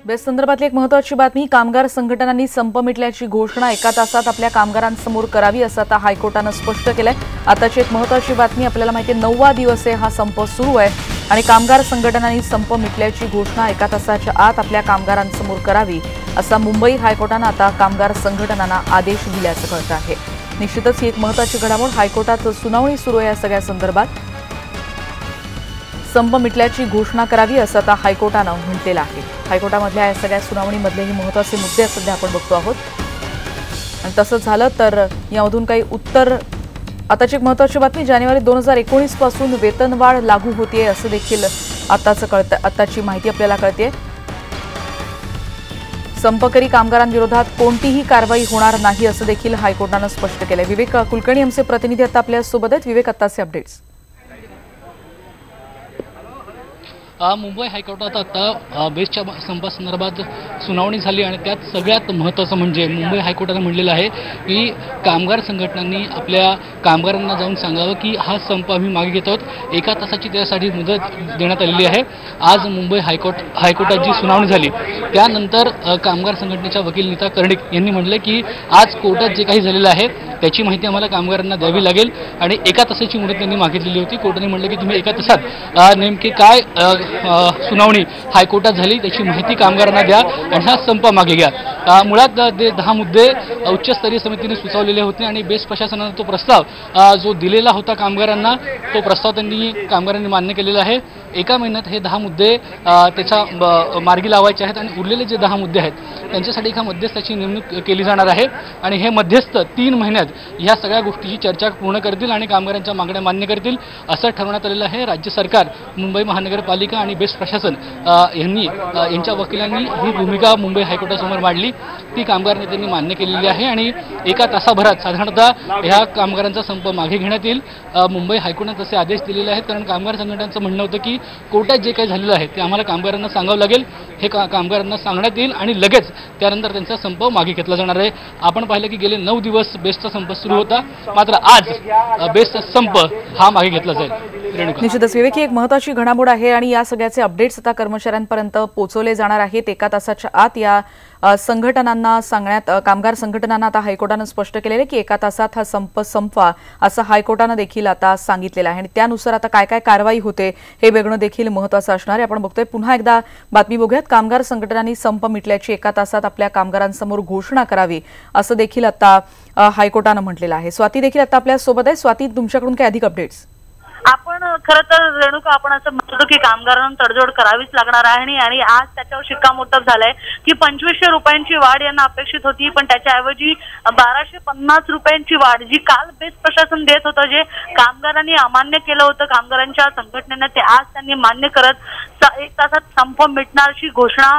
Best संदर्भातली एक महत्त्वाची बातमी, कामगार संघटनांनी संप मिटल्याची घोषणा एका तासात आपल्या कामगारांसमोर करावी असं आता हायकोर्टानं स्पष्ट केलंय। आताची एक महत्त्वाची बातमी, आपल्याला माहिती आहे 9वा दिवस हा संप सुरू आहे आणि कामगार संघटनांनी संप मिटल्याची घोषणा एका तासाच्या आत आपल्या कामगारांसमोर करावी असा मुंबई हायकोर्टानं आता कामगार संघटनांना आदेश दिल्याचं कळतं आहे। निश्चितच ही एक महत्त्वाची घडामोड, हायकोर्टात सुनावणी सुरू आहे या सगळ्या संदर्भात। संप मिटल्याची घोषणा करावी असं आता हायकोर्टानं म्हटलेलं आहे। हायकोर्टामधल्या या सगळ्या सुनावणीमधले हे महत्त्वाचे मुद्दे सध्या आपण बघतो आहोत आणि तसंच झालं तर यामधून काही उत्तर। आताची एक महत्त्वाची बातमी, जानेवारी 2019 पासून वेतनवाढ लागू होतीये असं देखील आताची माहिती आपल्याला कळते। संपकरी कामगारांविरोधात कोणतीही कारवाई होणार नाही असं देखील हायकोर्टानं स्पष्ट केलंय। विवेक कुलकर्णी आमचे प्रतिनिधी आता आपल्या सोबत आहेत। विवेक, आताचे अपडेट्स। मुंबई हायकोर्टात आता बेस्टच्या संपासंदर्भात सुनावणी झाली आणि त्यात सगळ्यात महत्त्वाचं म्हणजे मुंबई हायकोर्टाने म्हटलेलं आहे की कामगार संघटनांनी आपल्या कामगारांना जाऊन सांगावं की हा संप आम्ही मागे घेत आहोत। एका तासाची त्यासाठी मुदत देण्यात आलेली आहे। आज मुंबई हायकोर्टात जी सुनावणी झाली त्यानंतर कामगार संघटनेच्या वकील नीता कर्णिक यांनी म्हटलं की आज कोर्टात जे काही झालेलं आहे त्याची माहिती आम्हाला कामगारांना द्यावी लागेल आणि एका तासाची मुदत त्यांनी मागितलेली होती। कोर्टाने म्हटलं की तुम्ही एका तासात नेमके काय सुनावणी हायकोर्टात झाली त्याची माहिती कामगारांना द्या आणि हा संप मागे घ्या। मुळात 10 मुद्दे उच्चस्तरीय समितीने सुचवलेले होते आणि बेस्ट प्रशासनाने तो प्रस्ताव जो दिलेला होता कामगारांना तो प्रस्ताव कामगारांनी मान्य केलेला आहे। एका महिन्यात हे 10 मुद्दे त्याच्या मार्गी लावायचे आहेत आणि उरलेले जे 10 मुद्दे आहेत त्यांच्यासाठी एका मध्यस्थाची नेमणूक केली जाणार आहे आणि हे मध्यस्थ 3 महिन्यात ह्या सगळ्या गोष्टीची चर्चा पूर्ण करतील आणि कामगारांच्या मागण्या मान्य करतील असं ठरवण्यात आलेलं आहे। राज्य सरकार, मुंबई महानगरपालिका आणि बेस्ट प्रशासन यांच्या वकिलांनी ही भूमिका मुंबई हायकोर्टासमोर मांडली, ती कामगार नेत्यांनी मान्य केलेली आहे आणि एका तासाभरात साधारणतः ह्या कामगारांचा संप मागे घेण्यात येईल। मुंबई हायकोर्टाने तसे आदेश दिलेले आहेत कारण कामगार संघटनांचं म्हणणं होतं की कोर्टात जे काही झालेलं आहे ते आम्हाला कामगारांना सांगावं लागेल। हे कामगारांना सांगण्यात येईल आणि लगेच त्यानंतर त्यांचा संप मागे घेतला जाणार आहे। आपण पाहिलं की गेले 9 दिवस बेस्टचा संप सुरू होता, मात्र आज बेस्टचा संप हा मागे घेतला जाईल। निश्चितच विवेक, ही एक महत्त्वाची घडामोड आहे आणि या सगळ्याचे अपडेट्स आता कर्मचाऱ्यांपर्यंत पोहोचवले जाणार आहेत। एका तासाच्या आत या संघटनांना सांगण्यात, कामगार संघटनांना आता हायकोर्टानं स्पष्ट केलेले की एका तासात हा संप संपवा असं हायकोर्टानं देखील आता सांगितलेलं आहे आणि त्यानुसार आता काय काय कारवाई होते हे बघणं देखील महत्त्वाचं असणार आहे। आपण बघतोय, पुन्हा एकदा बातमी बघूयात, कामगार संघटनांनी संप मिटल्याची एका तासात आपल्या कामगारांसमोर घोषणा करावी असं देखील आता हायकोर्टानं म्हटलेलं आहे। स्वाती देखील आता आपल्या सोबत आहे। स्वाती, तुमच्याकडून काय अधिक अपडेट्स? आपण खरं तर रेणुका, आपण असं म्हणतो की कामगारांना तडजोड करावीच लागणार आहे आणि आज त्याच्यावर शिक्कामोर्तब झालंय की 2500 रुपयांची वाढ यांना अपेक्षित होती, पण त्याच्याऐवजी 1250 रुपयांची वाढ जी काल बेस्ट प्रशासन देत होतं, जे कामगारांनी अमान्य केलं होतं कामगारांच्या संघटनेने, ते आज त्यांनी मान्य करत 1 तासात संप मिटण्याची घोषणा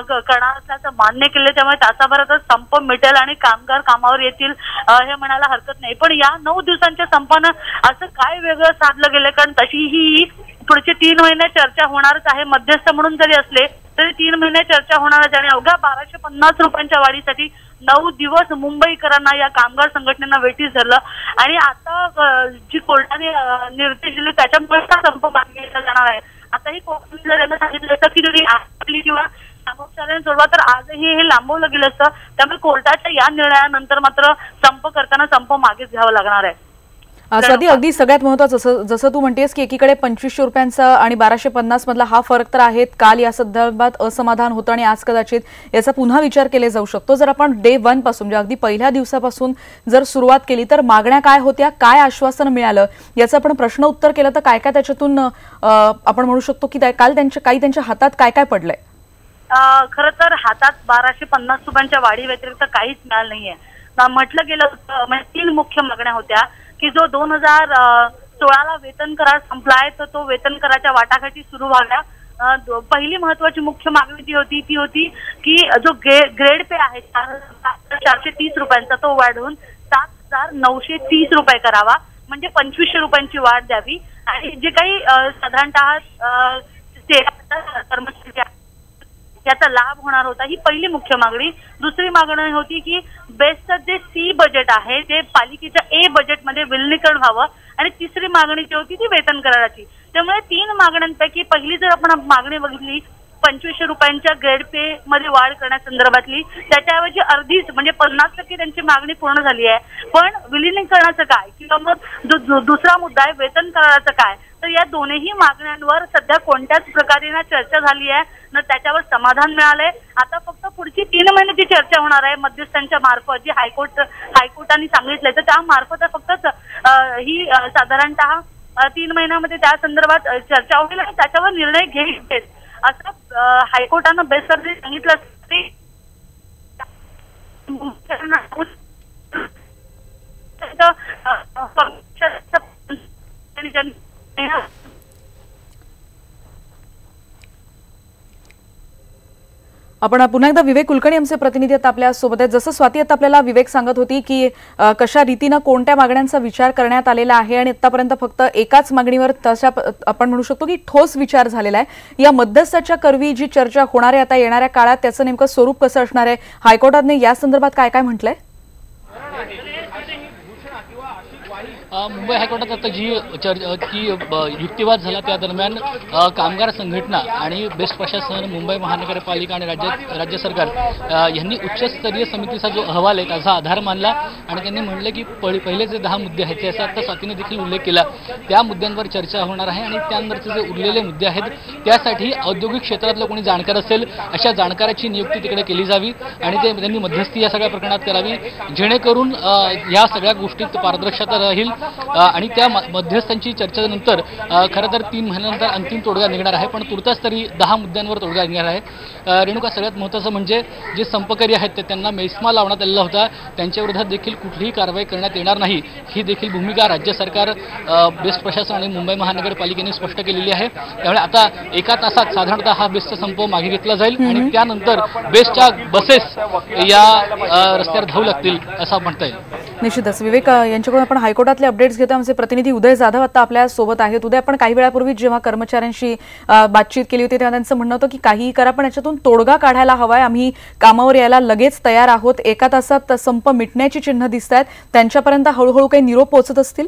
करणार असल्याचं मान्य केलं। त्यामुळे तासाभरातच संप मिटेल आणि कामगार कामावर येतील हे म्हणायला हरकत नाही। पण या 9 दिवसांच्या संपानं असं काय वेगळं साधलं गेलं? कारण तशीही पुढचे 3 महिने चर्चा होणारच आहे। मध्यस्थ म्हणून जरी असले तरी 3 महिने चर्चा होणारच आणि अवघ्या 1250 रुपयांच्या वाढीसाठी 9 दिवस मुंबईकरांना, या कामगार संघटनेनं वेठीस धरलं आणि आता जी कोर्टाने निर्देश दिले त्याच्यामुळे संप मागे घेतला जाणार आहे। आताही कोर्टाने जर सांगितलं असतं की तुम्ही आपली किंवा कर्मचाऱ्यांना सोडवा, तर आजही हे लांबवलं गेलं असतं। त्यामुळे कोर्टाच्या या निर्णयानंतर मात्र संप करताना संप मागेच घ्यावा लागणार आहे। स्वाती, अगदी सगळ्यात महत्त्वाचं जसं तू म्हणतेस की एकीकडे 2500 रुपयांचा आणि 1250 मधला हा फरक तर आहे। काल या संदर्भात असमाधान होतं आणि आज कदाचित याचा पुन्हा विचार केला जाऊ शकतो। जर आपण डे 1 पासून, म्हणजे अगदी पहिल्या दिवसापासून जर सुरुवात केली तर मागण्या काय होत्या, काय आश्वासन मिळालं, याचं आपण प्रश्न उत्तर केलं तर काय काय त्याच्यातून आपण म्हणू शकतो की काल त्यांच्या हातात काय काय पडलंय? खरं तर हातात 1250 रुपयांच्या वाढी व्यतिरिक्त काहीच मिळालं नाहीये। म्हटलं गेलं होतं, म्हणजे 3 मुख्य मागण्या होत्या की जो 2016ला वेतन करार संपलाय तर तो वेतन कराच्या वाटाघाटी सुरू व्हाव्या। पहिली महत्वाची मुख्य मागणी ती होती की जो ग्रेड पे आहे 430 रुपयांचा तो वाढवून 7930 रुपये करावा, म्हणजे 2500 रुपयांची वाढ द्यावी आणि जे काही साधारणतः कर्मचारी याचा लाभ होणार होता, ही पहिली मुख्य मागणी। दुसरी मागणी होती की बेस्टचं जे सी बजेट आहे ते पालिकेच्या ए बजेटमध्ये विलीनीकरण व्हावं आणि तिसरी मागणी जी होती ती वेतन कराराची। त्यामुळे 3 मागण्यांपैकी पहिली जर आपण मागणी बघितली, 2500 रुपयांच्या ग्रेड पे मध्ये वाढ करण्यासंदर्भातली, त्याच्याऐवजी अर्धीच म्हणजे 50% त्यांची मागणी पूर्ण झाली आहे. पण विलिनीकरणाचं काय किंवा मग दुसरा मुद्दा आहे वेतन कराराचं काय, तर या दोन्ही मागण्यांवर सध्या कोणत्याच प्रकारे ना चर्चा झाली आहे ना त्याच्यावर समाधान मिळालंय. आता फक्त पुढची 3 महिन्याची चर्चा होणार आहे मध्यस्थांच्या मार्फत, जी हायकोर्टाने सांगितलंय. तर त्या मार्फत फक्त ही साधारणतः 3 महिन्यामध्ये त्या संदर्भात चर्चा होईल आणि त्याच्यावर निर्णय घेईल असं हायकोर्टानं बेसरली सांगितलं. आपण पुन्हा एकदा विवेक कुलकर्णी आमचे प्रतिनिधी आता आपल्या सोबत आहेत. जसं स्वाती आता आपल्याला विवेक सांगत होती की कशा रीतीनं कोणत्या मागण्यांचा विचार करण्यात आलेला आहे आणि आतापर्यंत फक्त एकाच मागणीवर तशा आपण म्हणू शकतो की ठोस विचार झालेला आहे. या मध्यस्थाच्या करवी जी चर्चा होणार आहे आता येणाऱ्या काळात त्याचं नेमकं स्वरूप कसं असणार आहे, हायकोर्टाने या संदर्भात काय काय म्हटलंय? मुंबई हायकोर्टात आता जी युक्तिवाद झाला त्या दरम्यान कामगार संघटना आणि बेस्ट प्रशासन, मुंबई महानगरपालिका आणि राज्य सरकार यांनी उच्चस्तरीय समितीचा जो अहवाल आहे त्याचा आधार मानला आणि त्यांनी म्हणलं की पहिले जे 10 मुद्दे आहेत त्याचा आता स्वातीने देखील उल्लेख केला, त्या मुद्द्यांवर चर्चा होणार आहे आणि त्यानंतरचे जे उरलेले मुद्दे आहेत त्यासाठी औद्योगिक क्षेत्रातलं कोणी जाणकार असेल अशा जाणकाराची नियुक्ती तिकडे केली जावी आणि त्यांनी मध्यस्थी या सगळ्या प्रकरणात करावी, जेणेकरून या सगळ्या गोष्टीत पारदर्शकता राहील आणि त्या मध्यस्थांची चर्चेनंतर खरं तर 3 महिन्यानंतर अंतिम तोडगा निघणार आहे. पण तुर्तास तरी 10 मुद्द्यांवर तोडगा निघणार आहे. रेणुका, सगळ्यात महत्त्वाचं म्हणजे जे संपकरी आहेत ते त्यांना मेस्मा लावण्यात आलेला होता, त्यांच्या विरोधात देखील कुठलीही कारवाई करण्यात येणार नाही ही देखील भूमिका राज्य सरकार, बेस्ट प्रशासन आणि मुंबई महानगरपालिकेने स्पष्ट केलेली आहे. त्यामुळे आता एका तासात साधारणतः हा बेस्टचा संप मागे घेतला जाईल आणि त्यानंतर बेस्टच्या बसेस या रस्त्यावर धावू लागतील असं म्हणता येईल. निश्चितच विवेक यांच्याकडून आपण हायकोर्टातले अपडेट्स घेतो. आमचे प्रतिनिधी उदय जाधव आता आपल्या सोबत आहेत. उदय, आपण काही वेळापूर्वी जेव्हा कर्मचाऱ्यांशी बातचीत केली होती तेव्हा त्यांचं म्हणणं होतं की काहीही करा पण याच्यातून तोडगा काढायला हवाय, आम्ही कामावर यायला लगेच तयार आहोत. एका तासात संप मिटण्याची चिन्ह दिसत आहेत, त्यांच्यापर्यंत हळूहळू काही निरोप पोहोचत असतील?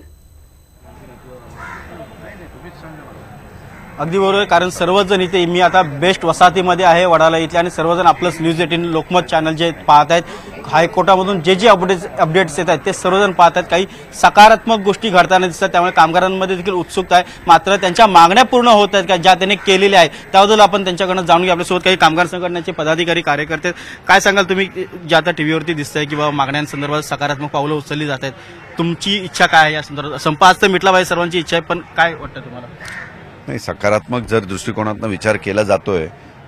अगदी बरोबर, कारण सर्वजण इथे, मी आता बेस्ट वसाहतीमध्ये आहे वडाला इथले, आणि सर्वजण आपलं न्यूज 18 लोकमत चॅनल जे पाहत आहेत, हायकोर्टामधून जे अपडेट्स येत आहेत ते सर्वजण पाहत आहेत. काही सकारात्मक गोष्टी घडताना दिसतात, त्यामुळे कामगारांमध्ये देखील उत्सुकता आहे. मात्र त्यांच्या मागण्या पूर्ण होत आहेत का ज्या त्यांनी केलेल्या आहेत त्याबद्दल आपण त्यांच्याकडनं जाणून घेऊ. आपल्यासोबत काही कामगार संघटनेचे पदाधिकारी, कार्यकर्ते, काय सांगाल तुम्ही जे आता टीव्हीवरती दिसतंय की बाबा मागण्यांसंदर्भात सकारात्मक पावलं उचलली जात आहेत, तुमची इच्छा काय आहे या संदर्भात? संप आज तर मिटला पाहिजे, सर्वांची इच्छा आहे, पण काय वाटतं तुम्हाला? नाही, सकारात्मक जर दृष्टिकोनातून विचार केला जातोय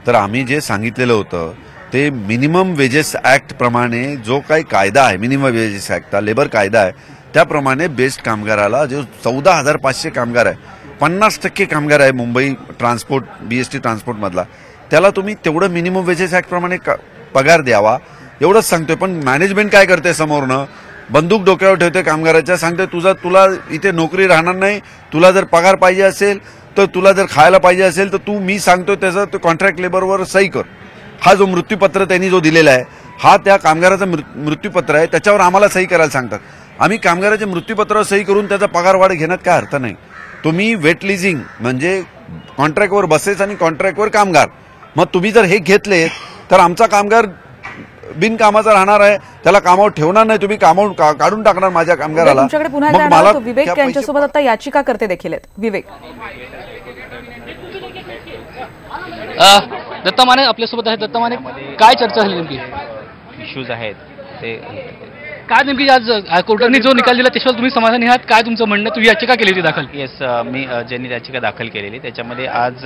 तर आम्ही जे सांगितलेलं होतं ते मिनिमम वेजेस ऍक्ट प्रमाणे जो काही कायदा आहे, मिनिमम वेजेस ऍक्ट, लेबर कायदा आहे, त्याप्रमाणे बेस्ट कामगाराला जो 14,500 कामगार आहे, 50% कामगार आहे मुंबई ट्रान्सपोर्ट बीएसटी ट्रान्सपोर्ट मधला, त्याला तुम्ही तेवढं मिनिमम वेजेस ऍक्ट प्रमाणे पगार द्यावा एवढंच सांगतोय. पण मॅनेजमेंट काय करते, समोरनं बंदूक डोक्यावर ठेवते कामगाराच्या, सांगते तुला इथे नोकरी राहणार नाही, तुला जर पगार पाहिजे असेल तर, तुला जर खायला पाहिजे असेल तर तू मी सांगतो त्याचं तो कॉन्ट्रॅक्ट लेबरवर सही कर. हा जो मृत्यूपत्र त्यांनी जो दिलेला आहे हा त्या कामगाराचं मृत्यूपत्र आहे, त्याच्यावर आम्हाला सही करायला सांगतात. आम्ही कामगाराच्या मृत्यूपत्रावर सही करून त्याचा पगार वाढ घेण्यात काय अर्थ नाही. तुम्ही वेट लिझिंग म्हणजे कॉन्ट्रॅक्टवर बसेस आणि कॉन्ट्रॅक्टवर कामगार, मग तुम्ही जर हे घेतले तर आमचा कामगार बिनकामाचा राहणार आहे, त्याला कामावर ठेवणार नाही, तुम्ही कामावर काढून टाकणार माझ्या कामगाराला. तुमच्याकडे पुन्हा एकदा येणार, विवेक यांच्यासोबत आता याचिका करते देखील आहेत. विवेक, दत्ता माने आपल्यासोबत आहेत. दत्ता माने, काय चर्चा झाली नेमकी? इश्यूज आहेत ते काय नेमकी आज कोर्टाने जो निकाल दिला त्याच्यावर तुम्ही समाधानी आहात? काय तुमचं म्हणणं? तुम्ही याचिका केली होती दाखल? येस, मी ज्यांनी याचिका दाखल केलेली त्याच्यामध्ये आज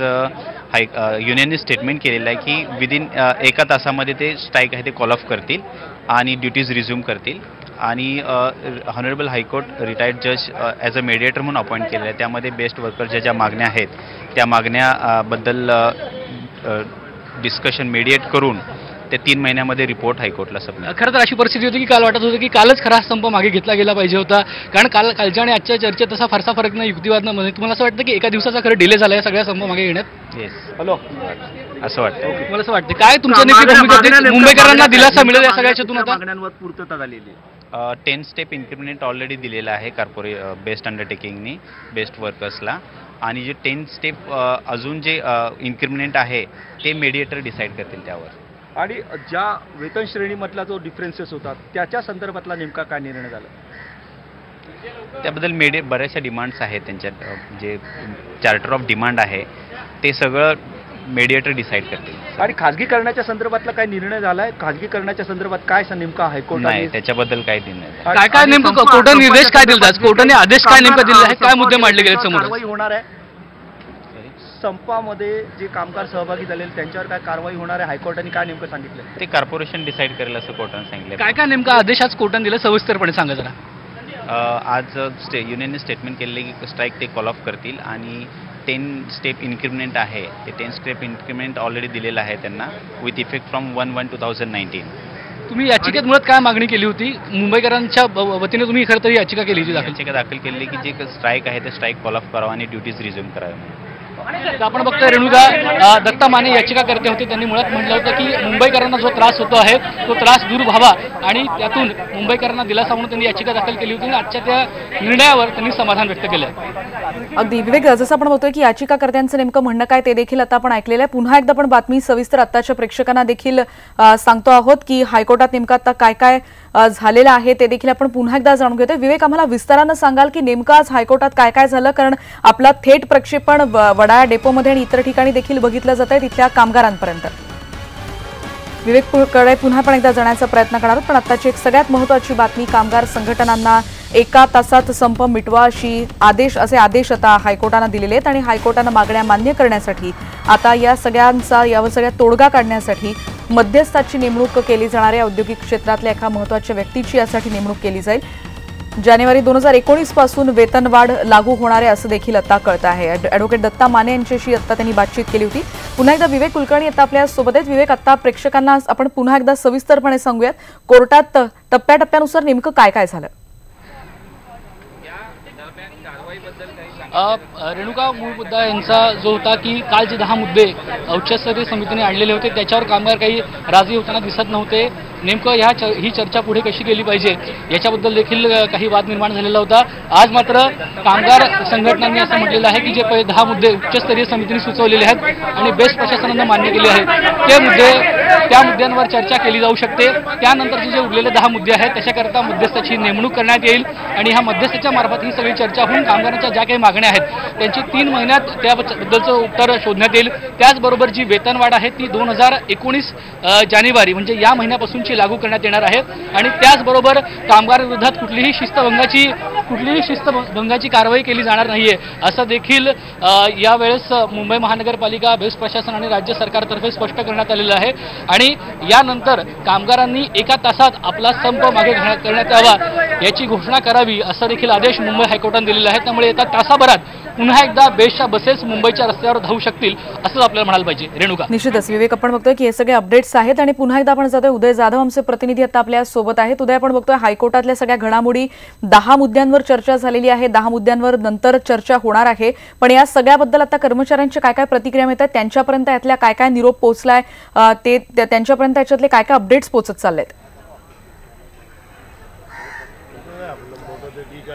युनियनने स्टेटमेंट केलेलं आहे की विदिन 1 तासामध्ये ते स्ट्राईक आहे ते कॉल ऑफ करतील आणि ड्युटीज रिझ्यूम करतील. आणि हॉनरेबल हायकोर्ट रिटायर्ड जज ॲज अ मेडिएटर म्हणून अपॉइंट केलेलं आहे. त्यामध्ये बेस्ट वर्करच्या ज्या मागण्या आहेत त्या मागण्याबद्दल डिस्कशन मेडिएट करून ते 3 महिन्यामध्ये रिपोर्ट हायकोर्टला सबमिट. खरं तर अशी परिस्थिती होती की काल वाटत होतं की कालच खरा संप मागे घेतला गेला पाहिजे होता, कारण कालच्या आणि आजच्या चर्चेत तसा फारसा फरक नाही युक्तिवादामध्ये. तुम्हाला असं वाटतं की एका दिवसाचा खरं डिले झाला या सगळ्या संप मागे घेण्यात? येस, असं वाटतं. मला असं वाटतं काय तुमच्या मुंबईकरांना दिलासा मिळेल या सगळ्याच्यातून? आता मागण्यांवर पूर्तता झालेली 10 स्टेप इन्क्रिमेंट ऑलरेडी दिलेला आहे बेस्ट अंडरटेकिंगनी बेस्ट वर्कर्सला, आणि जे 10 स्टेप अजून जे इन्क्रिमेंट आहे ते मेडिएटर डिसाईड करतील त्यावर. आणि ज्या वेतन श्रेणीमधला जो डिफरन्सेस होता त्याच्या संदर्भातला नेमका काय निर्णय झाला? त्याबद्दल बऱ्याचशा डिमांड्स आहेत त्यांच्या, जे चार्टर ऑफ डिमांड आहे ते सगळं मेडिएटर डिसाईड करतील. आणि खाजगीकरणाच्या संदर्भातला काय निर्णय झालाय? खाजगीकरणाच्या संदर्भात काय नेमका हायकोर्ट नाही, त्याच्याबद्दल काही निर्णय काय काय नेमकं कोर्टाने निर्देश काय दिला? कोर्टाने आदेश काय नेमका दिला आहे? काय मुद्दे मांडले गेले समोर? कारवाई होणार आहे संपामध्ये जे कामगार सहभागी झालेले त्यांच्यावर काय कारवाई होणार आहे? हायकोर्टाने काय नेमकं सांगितलं? ते कॉर्पोरेशन डिसाईड करेल असं कोर्टाने सांगितलं. काय काय नेमका आदेश आज कोर्टाने दिला सविस्तरपणे सांगा जरा. आज युनियनने स्टेटमेंट केले की स्ट्राईक ते कॉल ऑफ करतील आणि 10 स्टेप इन्क्रिमेंट आहे ते 10 स्टेप इन्क्रिमेंट ऑलरेडी दिलेलं आहे त्यांना विथ इफेक्ट फ्रॉम 1/1/2019. तुम्ही याचिकेत मुळात काय मागणी केली होती? मुंबईकरांच्या वतीने तुम्ही खरं तर याचिका केली होती, याचिका दाखल केली की जे स्ट्राईक आहे ते स्ट्राईक कॉल ऑफ करावं आणि ड्युटीज रिझ्यूम करावे. आपण बघतोय रेणुका दत्ता माने याचिका करते होते. त्यांनी मुळात म्हटलं होतं की मुंबईकरांना जो त्रास होतो आहे तो त्रास दूर व्हावा आणि त्यातून मुंबईकरांना दिलासा म्हणून त्यांनी याचिका दाखल केली होती. आजच्या त्या निर्णयावर त्यांनी समाधान व्यक्त केलं. अगदी विवेक, जसं आपण बघतोय की याचिकाकर्त्यांचं नेमकं म्हणणं काय ते देखील आता आपण ऐकलेलं आहे. पुन्हा एकदा आपण बातमी सविस्तर आताच्या प्रेक्षकांना देखील सांगतो आहोत की हायकोर्टात नेमकं आता काय काय झालेलं आहे ते देखील आपण पुन्हा एकदा जाणून घेतोय. विवेक, आम्हाला विस्तारानं सांगाल की नेमकं आज हायकोर्टात काय काय झालं? कारण आपला थेट प्रक्षेपण वडाळा डेपोमध्ये आणि इतर ठिकाणी देखील बघितलं जात आहे तिथल्या कामगारांपर्यंत. विवेककडे पुन्हा पण एकदा जाण्याचा प्रयत्न करणार आहोत, पण आताची एक सगळ्यात महत्त्वाची बातमी. कामगार संघटनांना 1 तासात संप मिटवा असे आदेश आता हायकोर्टानं दिलेले आहेत आणि हायकोर्टानं मागण्या मान्य करण्यासाठी आता यावर सगळ्या तोडगा काढण्यासाठी मध्यस्थाची नेमणूक केली जाणार आहे. औद्योगिक क्षेत्रातल्या एका महत्त्वाच्या व्यक्तीची यासाठी नेमणूक केली जाईल. जानेवारी 2019 पासून वेतनवाढ लागू होणार आहे असं देखील आता कळतं आहे. ॲडव्होकेट दत्ता माने यांच्याशी आता त्यांनी बातचीत केली होती. पुन्हा एकदा विवेक कुलकर्णी आता आपल्या सोबत आहेत. विवेक, आता प्रेक्षकांना आपण पुन्हा एकदा सविस्तरपणे सांगूयात कोर्टात टप्प्याटप्प्यानुसार नेमकं काय काय झालं? रेणुका, मूळ मुद्दा यांचा जो होता की काल जे 10 मुद्दे उच्चस्तरीय समितीने आणलेले होते त्याच्यावर कामगार काही राजी होताना दिसत नव्हते. नेमकं ही चर्चा पुढे कशी केली पाहिजे याच्याबद्दल देखील काही वाद निर्माण झालेला होता. आज मात्र कामगार संघटनांनी असं म्हटलेलं आहे की जे 10 मुद्दे उच्चस्तरीय समितीने सुचवलेले आहेत आणि बेस्ट प्रशासनानं मान्य केले आहेत त्या मुद्द्यांवर चर्चा केली जाऊ शकते. त्यानंतरचे जे उरलेले 10 मुद्दे आहेत त्याच्याकरता मध्यस्थाची नेमणूक करण्यात येईल आणि ह्या मध्यस्थाच्या मार्फत ही सगळी चर्चा होऊन कामगारांच्या ज्या काही मागण्या आहेत त्यांची 3 महिन्यात त्याबद्दलचं उत्तर शोधण्यात येईल. त्याचबरोबर जी वेतनवाढ आहे ती 2019 जानेवारी म्हणजे या महिन्यापासूनची लागू करण्यात येणार आहे आणि त्याचबरोबर कामगारांविरोधात कुठलीही शिस्तभंगाची कारवाई केली जाणार नाहीये असं देखील यावेळेस मुंबई महानगरपालिका, बेस्ट प्रशासन आणि राज्य सरकारतर्फे स्पष्ट करण्यात आलेलं आहे. आणि यानंतर कामगारांनी 1 तासात आपला संप मागे करण्यात यावा याची घोषणा करावी असा देखील आदेश मुंबई हायकोर्टाने दिलेला आहे. त्यामुळे येत्या तासाभरात पुन्हा एकदा बेस्टच्या बसेस मुंबईच्या रस्त्यावर धावू शकतील असं आपल्याला म्हणायला पाहिजे. रेणुका, निश्चितच विवेक, आपण बघतोय की हे सगळे अपडेट्स आहेत आणि पुन्हा एकदा आपण जातोय उदय जाधव आमचे प्रतिनिधी आता आपल्या सोबत आहेत. उदय, आपण बघतोय हायकोर्टातल्या सगळ्या घडामोडी 10 मुद्द्यांवर चर्चा झालेली आहे. 10 मुद्द्यांवर नंतर चर्चा होणार आहे, पण या सगळ्याबद्दल आता कर्मचाऱ्यांच्या काय काय प्रतिक्रिया मिळतात, त्यांच्यापर्यंत यातल्या काय काय निरोप पोहोचलाय, ते त्यांच्यापर्यंत याच्यातले काय काय अपडेट्स पोहोचत चाललेत?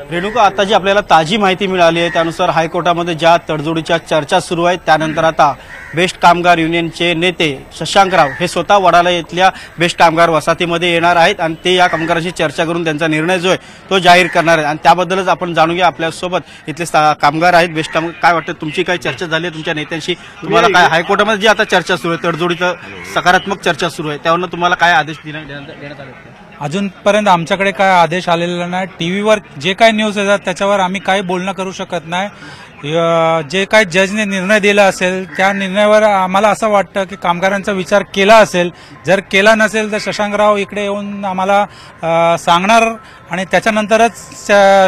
रेणुका, आता जी आपल्याला ताजी माहिती मिळाली आहे त्यानुसार हायकोर्टामध्ये ज्या तडजोडीच्या चर्चा सुरू आहेत त्यानंतर आता बेस्ट कामगार युनियनचे नेते शशांकराव हे स्वतः वडाळा येथल्या बेस्ट कामगार वसाहतीमध्ये येणार आहेत आणि ते या कामगारांशी चर्चा करून त्यांचा निर्णय जो आहे तो जाहीर करणार आहेत. आणि त्याबद्दलच आपण जाणून घ्या आपल्यासोबत इथले कामगार आहेत. बेस्ट कामगार, काय वाटतं, तुमची काय चर्चा झाली आहे तुमच्या नेत्यांशी? तुम्हाला काय हायकोर्टामध्ये जी आता चर्चा सुरू आहे, तडजोडीचं सकारात्मक चर्चा सुरू आहे, त्यावरून तुम्हाला काय आदेश देण्यात आले? अजूनपर्यंत आमच्याकडे काय आदेश आलेला नाही. टीव्हीवर जे काय न्यूज येतात त्याच्यावर आम्ही काही बोलणं करू शकत नाही. जे काय जजने निर्णय दिला असेल त्या निर्णयावर आम्हाला असं वाटतं की कामगारांचा विचार केला असेल. जर केला नसेल तर शशांकराव इकडे येऊन आम्हाला सांगणार आणि त्याच्यानंतरच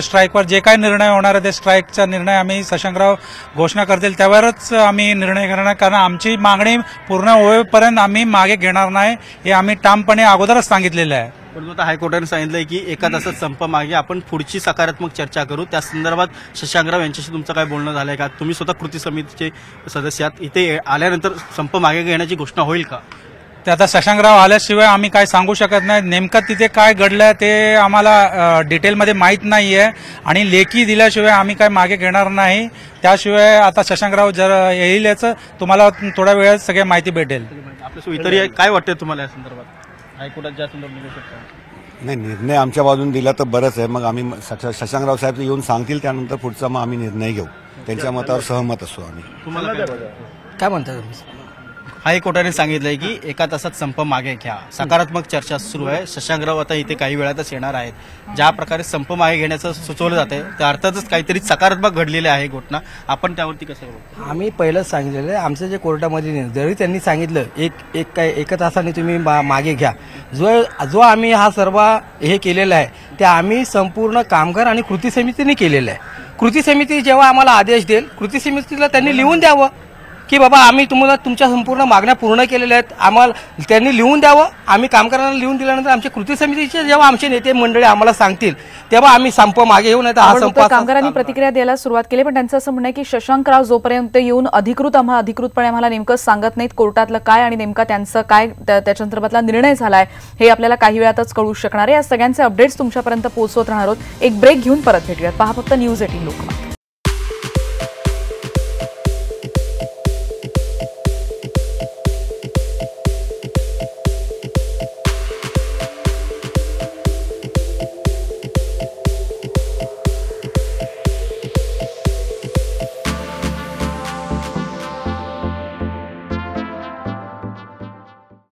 स्ट्राईकवर जे काय निर्णय होणार आहे ते स्ट्राईकचा निर्णय आम्ही शशांकराव घोषणा करतील त्यावरच आम्ही निर्णय करणार. कारण आमची मागणी पूर्ण होईपर्यंत आम्ही मागे घेणार नाही हे आम्ही ठामपणे अगोदरच सांगितलेलं आहे. परंतु आता हायकोर्टाने सांगितलंय की 1 तासात संप मागे आपण पुढची सकारात्मक चर्चा करू. त्या संदर्भात शशांकराव यांच्याशी तुमचं काय बोलणं झालंय का? तुम्ही स्वतः कृती समितीचे सदस्य आहात, इथे आल्यानंतर संप मागे घेण्याची घोषणा होईल का? ते आता शशांकराव आल्याशिवाय आम्ही काय सांगू शकत नाही. नेमकं तिथे काय घडलंय ते आम्हाला डिटेलमध्ये माहीत नाहीये आणि लेखी दिल्याशिवाय आम्ही काय मागे घेणार नाही. त्याशिवाय आता शशांकराव जर येईल याचं तुम्हाला थोड्या वेळात सगळी माहिती भेटेल. आपल्या इतर काय वाटतं तुम्हाला या संदर्भात हायकोर्टात ज्या संदर्भात नाही, निर्णय आमच्या बाजून दिला तर बरंच आहे. मग आम्ही शशांकराव साहेब येऊन सांगतील त्यानंतर पुढचा मग आम्ही निर्णय घेऊ. त्यांच्या मतावर सहमत असू आम्ही. तुम्हाला काय म्हणता तुम्ही? हायकोर्टाने सांगितलंय की 1 तासात संप मागे घ्या. सकारात्मक चर्चा सुरू आहे. शशांकराव आता इथे काही वेळातच येणार आहेत. ज्या प्रकारे संप मागे घेण्याचं सुचवलं जात आहे त्या अर्थातच काहीतरी सकारात्मक घडलेले आहे घटना. आपण त्यावरती कसं बघतो? आम्ही पहिलंच सांगितलेलं आहे आमचं जे कोर्टामध्ये जरी त्यांनी सांगितलं एक तासाने तुम्ही मागे घ्या. जो आम्ही हा सर्व हे केलेला आहे ते आम्ही संपूर्ण कामगार आणि कृती समितीने केलेलं आहे. कृती समिती जेव्हा आम्हाला आदेश देईल कृती समितीला त्यांनी लिहून द्यावं की बाबा आम्ही तुम्हाला तुमच्या संपूर्ण मागण्या पूर्ण केलेल्या आहेत. आम्हाला त्यांनी लिहून द्यावं. आम्ही कामगारांना लिहून दिल्यानंतर आमच्या कृती समितीचे जेव्हा आमचे नेते मंडळी आम्हाला सांगतील तेव्हा आम्ही संप मागे येऊ. नाही तर हा संप कामगारांनी प्रतिक्रिया द्यायला सुरुवात केली पण त्यांचं असं म्हणणं आहे की शशांकराव जोपर्यंत येऊन अधिकृतपणे आम्हाला नेमकं सांगत नाहीत कोर्टातलं काय आणि नेमका त्यांचं काय त्या संदर्भातला निर्णय झालाय हे आपल्याला काही वेळातच कळू शकणार आहे. या सगळ्यांचे अपडेट्स तुमच्यापर्यंत पोहोचवत राहणार आहोत. एक ब्रेक घेऊन परत भेटूयात. पहा फक्त न्यूज 18 लोकमत.